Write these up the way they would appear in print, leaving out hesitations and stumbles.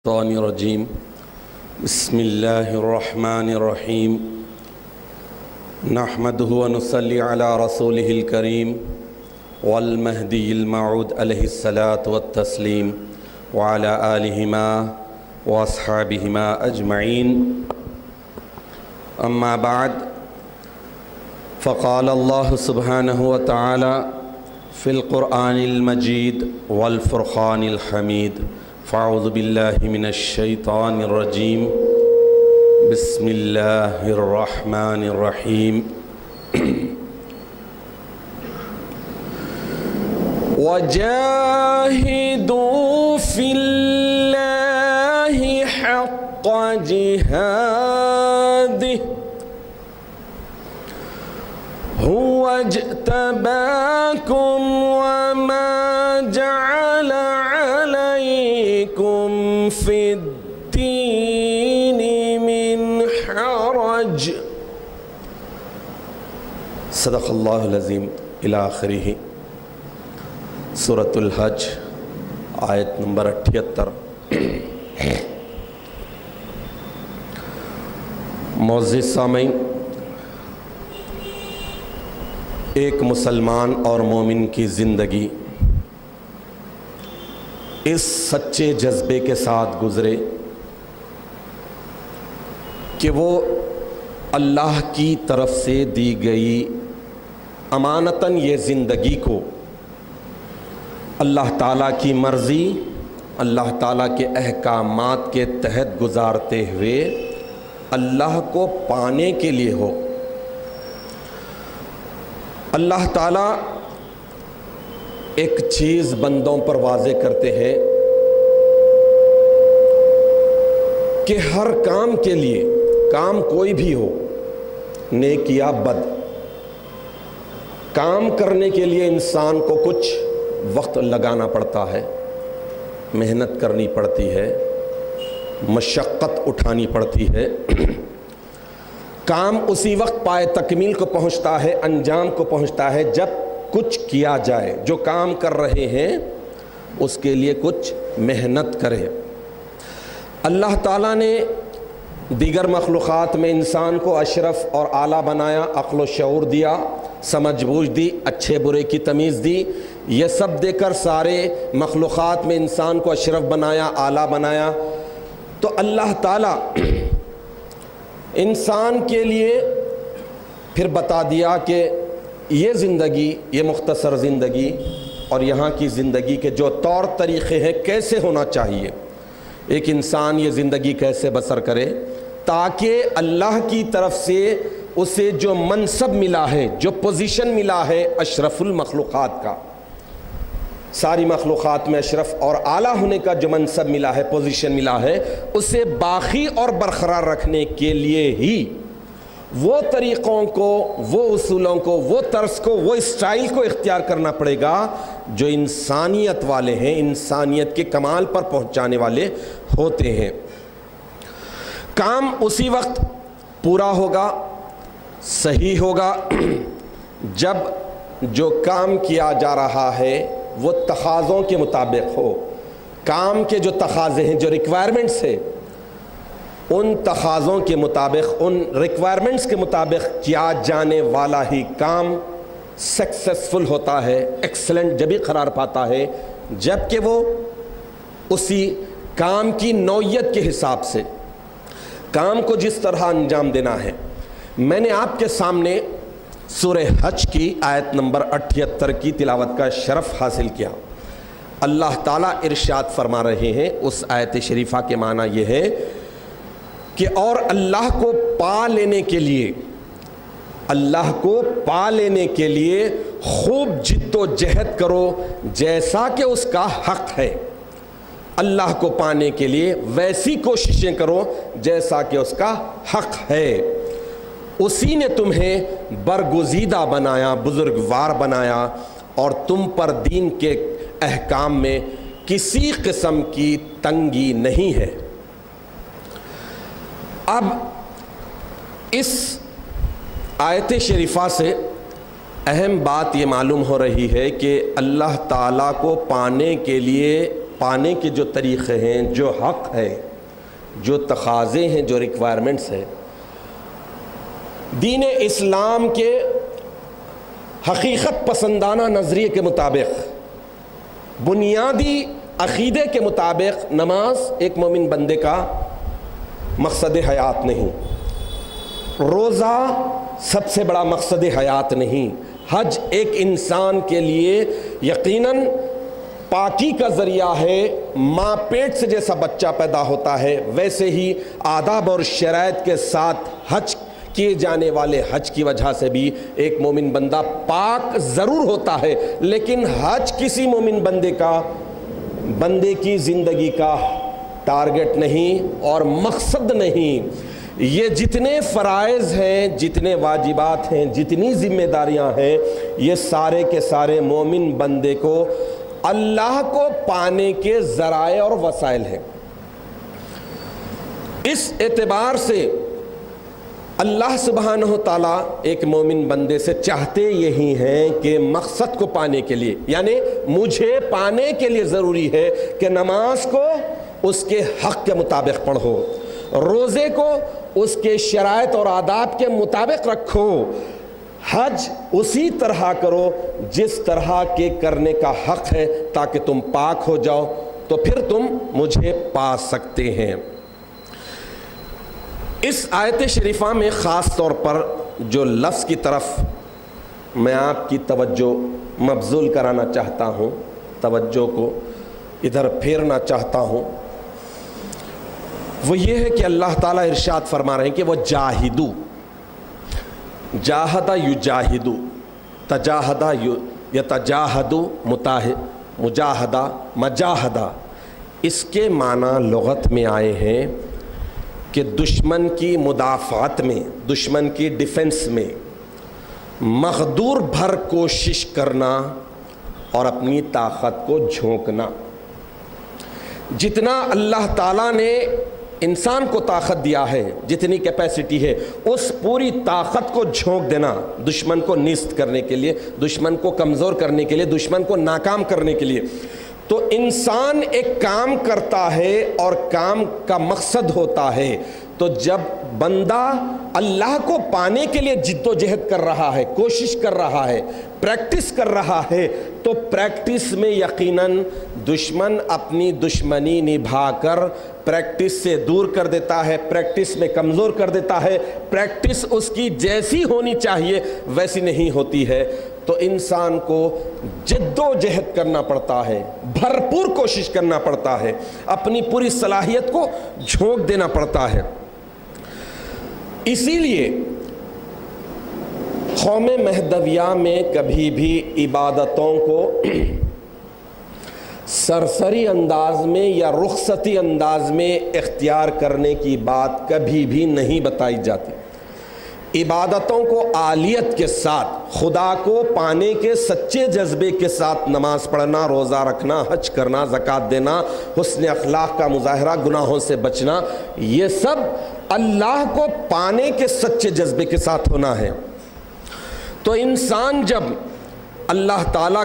الشیطان الرجیم بسم اللہ الرحمن الرحیم نحمدہ ونصلی علی رسولہ الکریم والمہدی الموعود علیہ الصلاۃ والتسلیم وعلی آلہما واصحابہما اجمعین اما بعد فقال اللہ سبحانہ وتعالی فی القرآن المجید والفرقان الحمید فاعوذ باللہ من الشیطان الرجیم بسم اللہ الرحمن الرحیم وجاہدوا فی اللہ حق جہادہ هو اجتباكم وما جعل عليكم في الدين من حرج صدق اللہ العظیم الی آخرہ سورۃ الحج آیت نمبر 78 معزز سامعین، ایک مسلمان اور مومن کی زندگی اس سچے جذبے کے ساتھ گزرے کہ وہ اللہ کی طرف سے دی گئی امانتاً یہ زندگی کو اللہ تعالیٰ کی مرضی، اللہ تعالیٰ کے احکامات کے تحت گزارتے ہوئے اللہ کو پانے کے لیے ہو۔ اللہ تعالیٰ ایک چیز بندوں پر واضح کرتے ہیں کہ ہر کام کے لیے، کام کوئی بھی ہو، نیک یا بد، کام کرنے کے لیے انسان کو کچھ وقت لگانا پڑتا ہے، محنت کرنی پڑتی ہے، مشقت اٹھانی پڑتی ہے۔ کام اسی وقت پائے تکمیل کو پہنچتا ہے، انجام کو پہنچتا ہے جب کچھ کیا جائے، جو کام کر رہے ہیں اس کے لیے کچھ محنت کرے۔ اللہ تعالیٰ نے دیگر مخلوقات میں انسان کو اشرف اور اعلیٰ بنایا، عقل و شعور دیا، سمجھ بوجھ دی، اچھے برے کی تمیز دی۔ یہ سب دے کر سارے مخلوقات میں انسان کو اشرف بنایا، اعلیٰ بنایا۔ تو اللہ تعالیٰ انسان کے لیے پھر بتا دیا کہ یہ زندگی، یہ مختصر زندگی اور یہاں کی زندگی کے جو طور طریقے ہیں کیسے ہونا چاہیے، ایک انسان یہ زندگی کیسے بسر کرے تاکہ اللہ کی طرف سے اسے جو منصب ملا ہے، جو پوزیشن ملا ہے اشرف المخلوقات کا، ساری مخلوقات میں اشرف اور اعلیٰ ہونے کا جو منصب ملا ہے، پوزیشن ملا ہے، اسے باقی اور برقرار رکھنے کے لیے ہی وہ طریقوں کو، وہ اصولوں کو، وہ طرز کو، وہ اسٹائل کو اختیار کرنا پڑے گا جو انسانیت والے ہیں، انسانیت کے کمال پر پہنچانے والے ہوتے ہیں۔ کام اسی وقت پورا ہوگا، صحیح ہوگا جب جو کام کیا جا رہا ہے وہ تقاضوں کے مطابق ہو۔ کام کے جو تقاضے ہیں، جو ریکوائرمنٹس ہیں، ان تقاضوں کے مطابق، ان ریکوائرمنٹس کے مطابق کیا جانے والا ہی کام سکسیسفل ہوتا ہے، ایکسلنٹ جبھی قرار پاتا ہے جبکہ وہ اسی کام کی نوعیت کے حساب سے کام کو جس طرح انجام دینا ہے۔ میں نے آپ کے سامنے سورہ حج کی آیت نمبر 78 کی تلاوت کا شرف حاصل کیا۔ اللہ تعالیٰ ارشاد فرما رہے ہیں، اس آیت شریفہ کے معنی یہ ہے کہ اور اللہ کو پا لینے کے لیے، اللہ کو پا لینے کے لیے خوب جد و جہد کرو جیسا کہ اس کا حق ہے۔ اللہ کو پانے کے لیے ویسی کوششیں کرو جیسا کہ اس کا حق ہے۔ اسی نے تمہیں برگزیدہ بنایا، بزرگوار بنایا، اور تم پر دین کے احکام میں کسی قسم کی تنگی نہیں ہے۔ اب اس آیت شریفہ سے اہم بات یہ معلوم ہو رہی ہے کہ اللہ تعالیٰ کو پانے کے لیے پانے کے جو طریقے ہیں، جو حق ہے، جو تقاضے ہیں، جو ریکوائرمنٹس ہیں، دین اسلام کے حقیقت پسندانہ نظریے کے مطابق، بنیادی عقیدے کے مطابق نماز ایک مومن بندے کا مقصد حیات نہیں، روزہ سب سے بڑا مقصد حیات نہیں، حج ایک انسان کے لیے یقیناً پاکی کا ذریعہ ہے۔ ماں پیٹ سے جیسا بچہ پیدا ہوتا ہے ویسے ہی آداب اور شرائط کے ساتھ حج کیے جانے والے حج کی وجہ سے بھی ایک مومن بندہ پاک ضرور ہوتا ہے، لیکن حج کسی مومن بندے کی زندگی کا ٹارگٹ نہیں اور مقصد نہیں۔ یہ جتنے فرائض ہیں، جتنے واجبات ہیں، جتنی ذمہ داریاں ہیں، یہ سارے کے سارے مومن بندے کو اللہ کو پانے کے ذرائع اور وسائل ہیں۔ اس اعتبار سے اللہ سبحانہ و تعالیٰ ایک مومن بندے سے چاہتے یہی ہیں کہ مقصد کو پانے کے لیے، یعنی مجھے پانے کے لیے ضروری ہے کہ نماز کو اس کے حق کے مطابق پڑھو، روزے کو اس کے شرائط اور آداب کے مطابق رکھو، حج اسی طرح کرو جس طرح کے کرنے کا حق ہے تاکہ تم پاک ہو جاؤ، تو پھر تم مجھے پا سکتے ہیں۔ اس آیت شریفہ میں خاص طور پر جو لفظ کی طرف میں آپ کی توجہ مبذول کرانا چاہتا ہوں، توجہ کو ادھر پھیرنا چاہتا ہوں، وہ یہ ہے کہ اللہ تعالیٰ ارشاد فرما رہے ہیں کہ وہ جاہدو، جاہدہ یجاہدو، تجاہدہ یتجاہدو، مجاہدہ مجاہدہ، اس کے معنی لغت میں آئے ہیں کہ دشمن کی مدافعت میں، دشمن کی ڈیفنس میں مقدور بھر کوشش کرنا اور اپنی طاقت کو جھونکنا۔ جتنا اللہ تعالیٰ نے انسان کو طاقت دیا ہے، جتنی کیپیسٹی ہے، اس پوری طاقت کو جھونک دینا دشمن کو نیست کرنے کے لیے، دشمن کو کمزور کرنے کے لیے، دشمن کو ناکام کرنے کے لیے۔ تو انسان ایک کام کرتا ہے اور کام کا مقصد ہوتا ہے، تو جب بندہ اللہ کو پانے کے لیے جد و جہد کر رہا ہے، کوشش کر رہا ہے، پریکٹس کر رہا ہے، تو پریکٹس میں یقیناً دشمن اپنی دشمنی نبھا کر پریکٹس سے دور کر دیتا ہے، پریکٹس میں کمزور کر دیتا ہے، پریکٹس اس کی جیسی ہونی چاہیے ویسی نہیں ہوتی ہے۔ تو انسان کو جد و جہد کرنا پڑتا ہے، بھرپور کوشش کرنا پڑتا ہے، اپنی پوری صلاحیت کو جھونک دینا پڑتا ہے۔ اسی لیے قوم مہدویہ میں کبھی بھی عبادتوں کو سرسری انداز میں یا رخصتی انداز میں اختیار کرنے کی بات کبھی بھی نہیں بتائی جاتی۔ عبادتوں کو عالیت کے ساتھ، خدا کو پانے کے سچے جذبے کے ساتھ نماز پڑھنا، روزہ رکھنا، حج کرنا، زکوٰۃ دینا، حسن اخلاق کا مظاہرہ، گناہوں سے بچنا، یہ سب اللہ کو پانے کے سچے جذبے کے ساتھ ہونا ہے۔ تو انسان جب اللہ تعالیٰ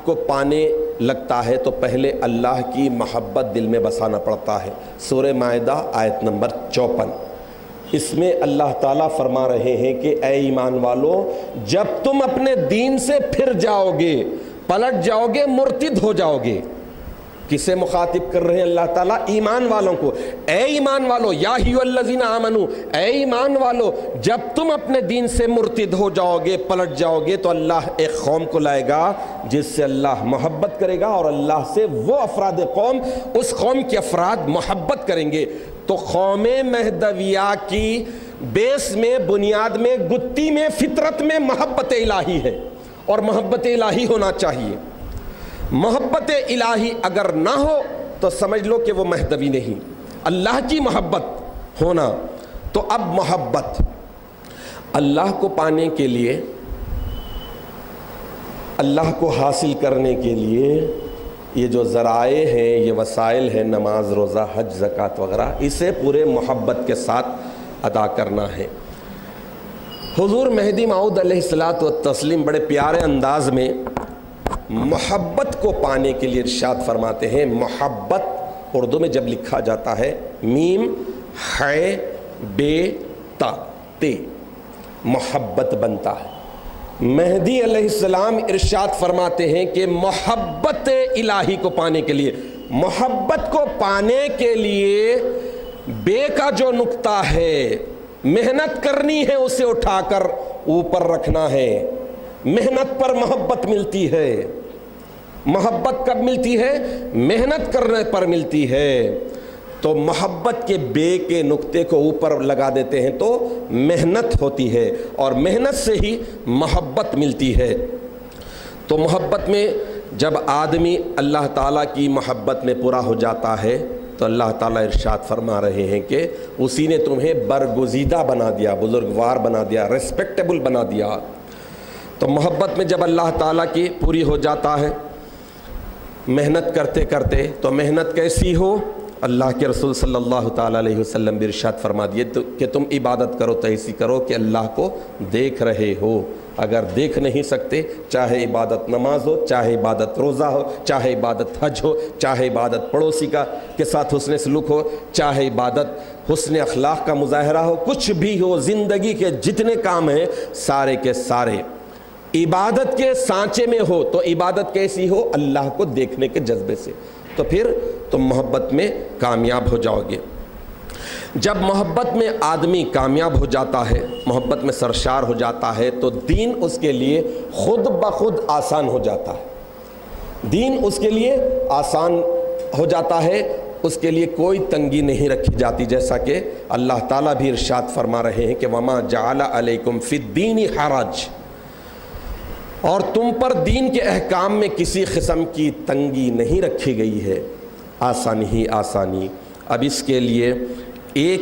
کو پانے لگتا ہے تو پہلے اللہ کی محبت دل میں بسانا پڑتا ہے۔ سورہ مائدہ آیت نمبر 54، اس میں اللہ تعالیٰ فرما رہے ہیں کہ اے ایمان والو، جب تم اپنے دین سے پھر جاؤ گے، پلٹ جاؤ گے، مرتد ہو جاؤ گے۔ کسے مخاطب کر رہے ہیں اللہ تعالیٰ؟ ایمان والوں کو۔ اے ایمان والو، یا ایھا الذین آمنو، اے ایمان والو، جب تم اپنے دین سے مرتد ہو جاؤ گے، پلٹ جاؤ گے، تو اللہ ایک قوم کو لائے گا جس سے اللہ محبت کرے گا، اور اللہ سے وہ افراد قوم، اس قوم کے افراد محبت کریں گے۔ تو قوم مہدویہ کی بیس میں، بنیاد میں، گتی میں، فطرت میں محبت الہی ہے، اور محبت الہی ہونا چاہیے۔ محبت الہی اگر نہ ہو تو سمجھ لو کہ وہ مہدوی نہیں۔ اللہ کی محبت ہونا، تو اب محبت اللہ کو پانے کے لیے، اللہ کو حاصل کرنے کے لیے، یہ جو ذرائع ہیں، یہ وسائل ہیں، نماز، روزہ، حج، زکوٰۃ وغیرہ، اسے پورے محبت کے ساتھ ادا کرنا ہے۔ حضور مہدی موعود علیہ الصلوۃ والتسلیم بڑے پیارے انداز میں محبت کو پانے کے لیے ارشاد فرماتے ہیں محبت اردو میں جب لکھا جاتا ہے میم ہے بے تا تے محبت بنتا ہے. مہدی علیہ السلام ارشاد فرماتے ہیں کہ محبت الہی کو پانے کے لیے، محبت کو پانے کے لیے بے کا جو نقطہ ہے محنت کرنی ہے، اسے اٹھا کر اوپر رکھنا ہے. محنت پر محبت ملتی ہے. محبت کب ملتی ہے؟ محنت کرنے پر ملتی ہے. تو محبت کے بے کے نقطے کو اوپر لگا دیتے ہیں تو محنت ہوتی ہے، اور محنت سے ہی محبت ملتی ہے. تو محبت میں جب آدمی اللہ تعالیٰ کی محبت میں پورا ہو جاتا ہے تو اللہ تعالیٰ ارشاد فرما رہے ہیں کہ اسی نے تمہیں برگزیدہ بنا دیا، بزرگوار بنا دیا، ریسپیکٹیبل بنا دیا. تو محبت میں جب اللہ تعالیٰ کی پوری ہو جاتا ہے محنت کرتے کرتے، تو محنت کیسی ہو؟ اللہ کے رسول صلی اللہ تعالیٰ علیہ وسلم بھی ارشاد فرما دیے کہ تم عبادت کرو تو ایسی کرو کہ اللہ کو دیکھ رہے ہو. اگر دیکھ نہیں سکتے، چاہے عبادت نماز ہو، چاہے عبادت روزہ ہو، چاہے عبادت حج ہو، چاہے عبادت پڑوسی کے ساتھ حسن سلوک ہو، چاہے عبادت حسن اخلاق کا مظاہرہ ہو، کچھ بھی ہو، زندگی کے جتنے کام ہیں سارے کے سارے عبادت کے سانچے میں ہو تو عبادت کیسی ہو؟ اللہ کو دیکھنے کے جذبے سے. تو پھر تم محبت میں کامیاب ہو جاؤ گے. جب محبت میں آدمی کامیاب ہو جاتا ہے، محبت میں سرشار ہو جاتا ہے، تو دین اس کے لیے خود بخود آسان ہو جاتا ہے. دین اس کے لیے آسان ہو جاتا ہے، اس کے لیے کوئی تنگی نہیں رکھی جاتی. جیسا کہ اللہ تعالیٰ بھی ارشاد فرما رہے ہیں کہ وَمَا جَعَلَ عَلَيْكُمْ فِي الدِّينِ حَرَجٍ، اور تم پر دین کے احکام میں کسی قسم کی تنگی نہیں رکھی گئی ہے، آسانی ہی آسانی. اب اس کے لیے ایک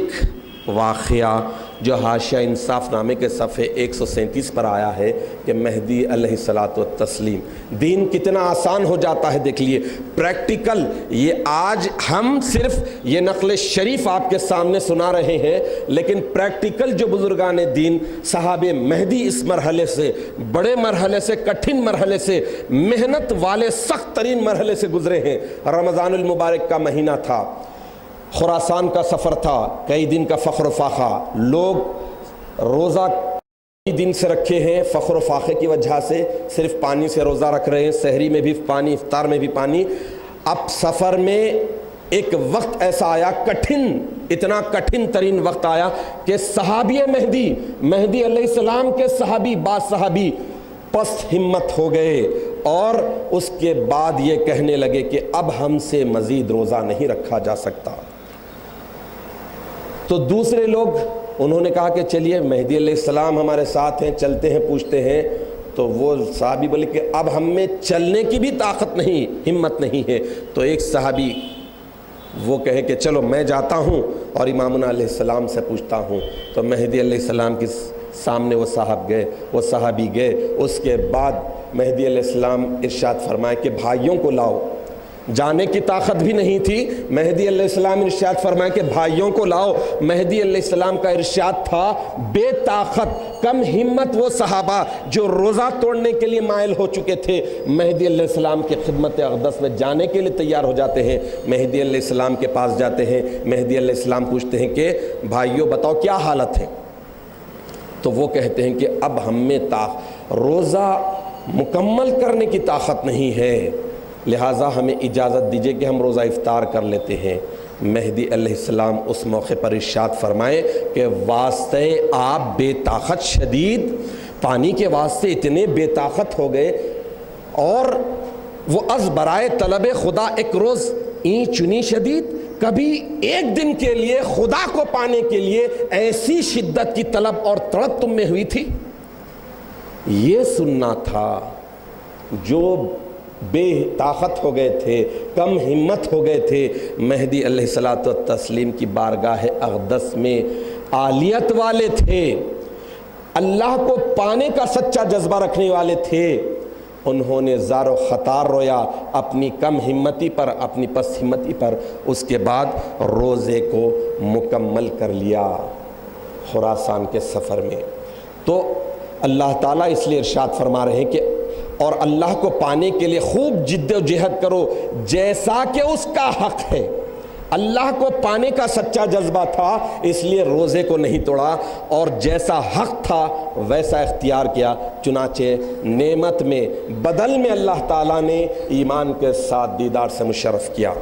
واقعہ جو حاشیہ انصاف نامے کے صفحے 137 پر آیا ہے کہ مہدی علیہ الصلاۃ والتسلیم، دین کتنا آسان ہو جاتا ہے. دیکھ لیے پریکٹیکل. یہ آج ہم صرف یہ نقل شریف آپ کے سامنے سنا رہے ہیں، لیکن پریکٹیکل جو بزرگان دین صحابہ مہدی اس مرحلے سے، بڑے مرحلے سے، کٹھن مرحلے سے، محنت والے سخت ترین مرحلے سے گزرے ہیں. رمضان المبارک کا مہینہ تھا، خراسان کا سفر تھا، کئی دن کا فخر و فاقہ، لوگ روزہ کئی دن سے رکھے ہیں، فخر و فاقے کی وجہ سے صرف پانی سے روزہ رکھ رہے ہیں، سحری میں بھی پانی، افطار میں بھی پانی. اب سفر میں ایک وقت ایسا آیا کٹھن، اتنا کٹھن ترین وقت آیا کہ صحابی مہدی علیہ السلام کے صحابی بعض صحابی پست ہمت ہو گئے، اور اس کے بعد یہ کہنے لگے کہ اب ہم سے مزید روزہ نہیں رکھا جا سکتا. تو دوسرے لوگ انہوں نے کہا کہ چلیے مہدی علیہ السلام ہمارے ساتھ ہیں، چلتے ہیں، پوچھتے ہیں. تو وہ صحابی بولے کہ اب ہم میں چلنے کی بھی طاقت نہیں، ہمت نہیں ہے. تو ایک صحابی وہ کہے کہ چلو میں جاتا ہوں اور امامنا علیہ السلام سے پوچھتا ہوں. تو مہدی علیہ السلام کے سامنے وہ صحابی گئے. اس کے بعد مہدی علیہ السلام ارشاد فرمائے کہ بھائیوں کو لاؤ. جانے کی طاقت بھی نہیں تھی. مہدی علیہ السلام ارشاد فرمائے کہ بھائیوں کو لاؤ. مہدی علیہ السلام کا ارشاد تھا بے طاقت کم ہمت وہ صحابہ جو روزہ توڑنے کے لیے مائل ہو چکے تھے، مہدی علیہ السلام کی خدمت اقدس میں جانے کے لیے تیار ہو جاتے ہیں. مہدی علیہ السلام کے پاس جاتے ہیں. مہدی علیہ السلام پوچھتے ہیں کہ بھائیوں بتاؤ کیا حالت ہے؟ تو وہ کہتے ہیں کہ اب ہم میں روزہ مکمل کرنے کی طاقت نہیں ہے، لہٰذا ہمیں اجازت دیجیے کہ ہم روزہ افطار کر لیتے ہیں. مہدی علیہ السلام اس موقع پر ارشاد فرمائے کہ واسطے آپ بے طاقت شدید، پانی کے واسطے اتنے بے طاقت ہو گئے، اور وہ از برائے طلب خدا ایک روز این چنی شدید، کبھی ایک دن کے لیے خدا کو پانے کے لیے ایسی شدت کی طلب اور تڑپ تم میں ہوئی تھی. یہ سننا تھا. جو بے طاقت ہو گئے تھے، کم ہمت ہو گئے تھے، مہدی علیہ الصلاۃ والتسلیم کی بارگاہ اقدس میں عالیت والے تھے، اللہ کو پانے کا سچا جذبہ رکھنے والے تھے. انہوں نے زار و خطار رویا اپنی کم ہمتی پر، اپنی پست ہمتی پر. اس کے بعد روزے کو مکمل کر لیا خراسان کے سفر میں. تو اللہ تعالیٰ اس لیے ارشاد فرما رہے ہیں کہ اور اللہ کو پانے کے لیے خوب جد و جہد کرو جیسا کہ اس کا حق ہے۔ اللہ کو پانے کا سچا جذبہ تھا اس لیے روزے کو نہیں توڑا، اور جیسا حق تھا ویسا اختیار کیا، چنانچہ نعمت میں بدل میں اللہ تعالیٰ نے ایمان کے ساتھ دیدار سے مشرف کیا۔